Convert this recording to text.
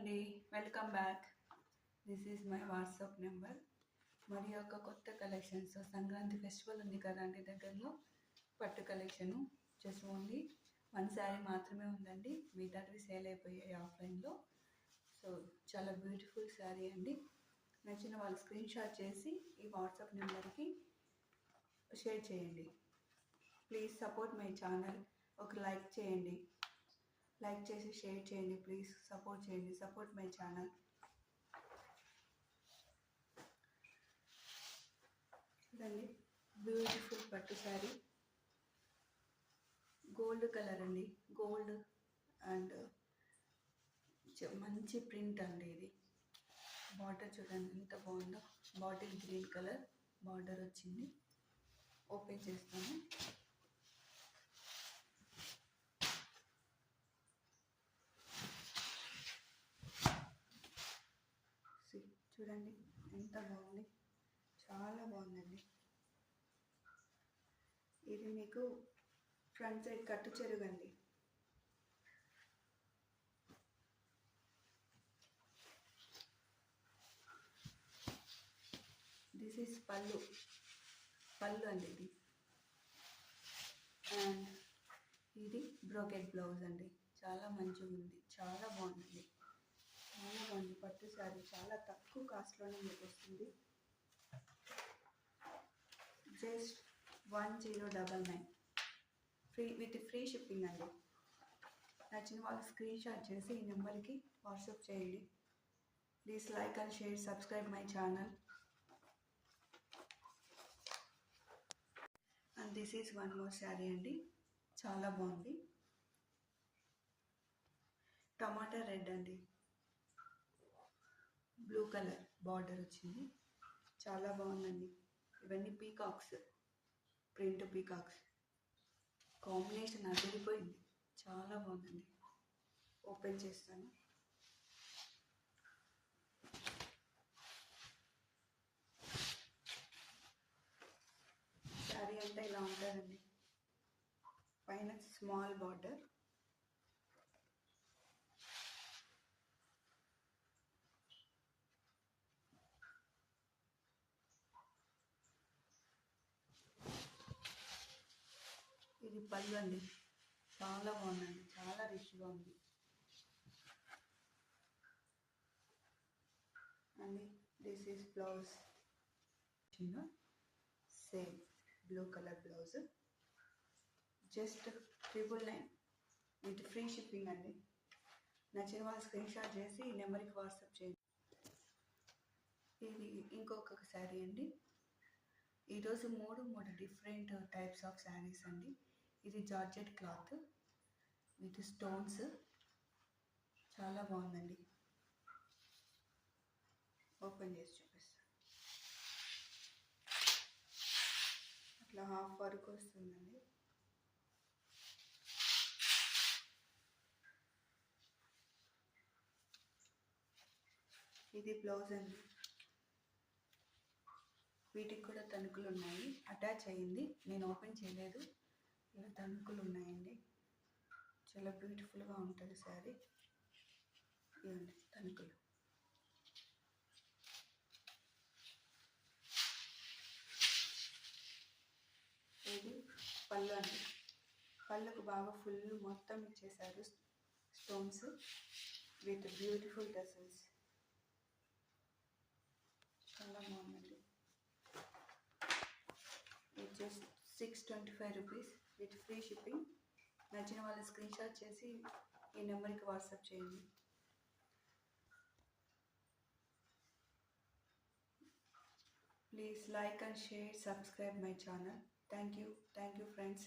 అండి, welcome back. This is my WhatsApp number. మరి యొక్క కొత్త కలెక్షన్స్ సంక్రాంతి ఫెస్టివల్ ఉంది కదండి దగ్గరలో. పట్టు కలెక్షను జస్ట్ ఓన్లీ 1 శారీ మాత్రమే ఉందండి, మిగతావి సేల్ అయిపోయాయి ఆఫ్లైన్లో. సో చాలా బ్యూటిఫుల్ శారీ అండి. నచ్చిన వాళ్ళు స్క్రీన్ షాట్ చేసి ఈ వాట్సాప్ నెంబర్కి షేర్ చేయండి. Please support my channel. ఒక లైక్ చేయండి, లైక్ చేసి షేర్ చేయండి. ప్లీజ్ సపోర్ట్ చేయండి, సపోర్ట్ మై ఛానల్. ఇదండి బ్యూటిఫుల్ పట్టు శారీ, గోల్డ్ కలర్ అండి, గోల్డ్ అండ్ మంచి ప్రింట్ అండి. ఇది బార్డర్ చూడండి ఎంత బాగుందో, బాటిల్ గ్రీన్ కలర్ బార్డర్ వచ్చింది. ఓపెన్ చేస్తాను. చూడండి ఎంత బాగుంది, చాలా బాగుందండి. ఇది మీకు ఫ్రంట్ సైడ్ కట్టు చెరుగండి. దిస్ ఈజ్ పళ్ళు అండి ఇది. అండ్ ఇది బ్రోకెట్ బ్లౌజ్ అండి. చాలా మంచిగా ఉంది, చాలా బాగుంది, చాలా బాగుంది. పట్టు శారీ చాలా తక్కువ కాస్ట్లోనే మీకు వస్తుంది. జస్ట్ 1099 ఫ్రీ షిప్పింగ్ అండి. నచ్చిన వాళ్ళు స్క్రీన్ షాట్ చేసి ఈ నెంబర్కి వాట్సాప్ చేయండి. Please like and share, subscribe my channel. And this is one more sari అండి, చాలా బాగుంది. టమాటా రెడ్ అండి, బ్లూ కలర్ బార్డర్ వచ్చింది, చాలా బాగుందండి. ఇవన్నీ పీకాక్స్, ప్రింట్ పీకాక్స్ కాంబినేషన్ అదిరిపోయింది, చాలా బాగుందండి. ఓపెన్ చేస్తాను. శారీ అంతా ఇలా ఉంటుందండి. పైన స్మాల్ బార్డర్, ఇది పళ్ళు అండి, చాలా బాగుందండి, చాలా రిచ్గా ఉంది అండి. దిస్ ఈజ్ బ్లౌజ్, చిన్న same blue colour blouse. Just 999 with free shipping అండి. నచ్చిన వాళ్ళు స్క్రీన్ షాట్ చేసి ఈ నెంబర్కి వాట్సాప్ చేయండి. ఇది ఇంకొక శారీ అండి. ఈరోజు మూడు డిఫరెంట్ టైప్స్ ఆఫ్ శారీస్ అండి. ఇది జార్జెట్ క్లాత్ విత్ స్టోన్స్, చాలా బాగుందండి. ఓపెన్ చేసి చూపిస్తాను. అట్లా హాఫ్ వరకు వస్తుందండి. ఇది బ్లౌజ్ అండి. వీటికి కూడా తణుకులు ఉన్నాయి, అటాచ్ అయ్యింది, నేను ఓపెన్ చేయలేదు. ఇలా తణుకులు ఉన్నాయండి, చాలా బ్యూటిఫుల్గా ఉంటుంది శారీ. ఇవ్వండి తణుకులు. ఇది పళ్ళు అండి. పళ్ళకు బాగా ఫుల్ మొత్తం ఇచ్చేసారు స్టోన్స్ విత్ బ్యూటిఫుల్ టెసల్స్, చాలా బాగుందండి. Just 625 rupees with free shipping. నచ్చిన వాళ్ళు స్క్రీన్ షాట్ చేసి ఈ నెంబర్కి వాట్సాప్ చేయండి. Please like and share, subscribe my channel. Thank you friends.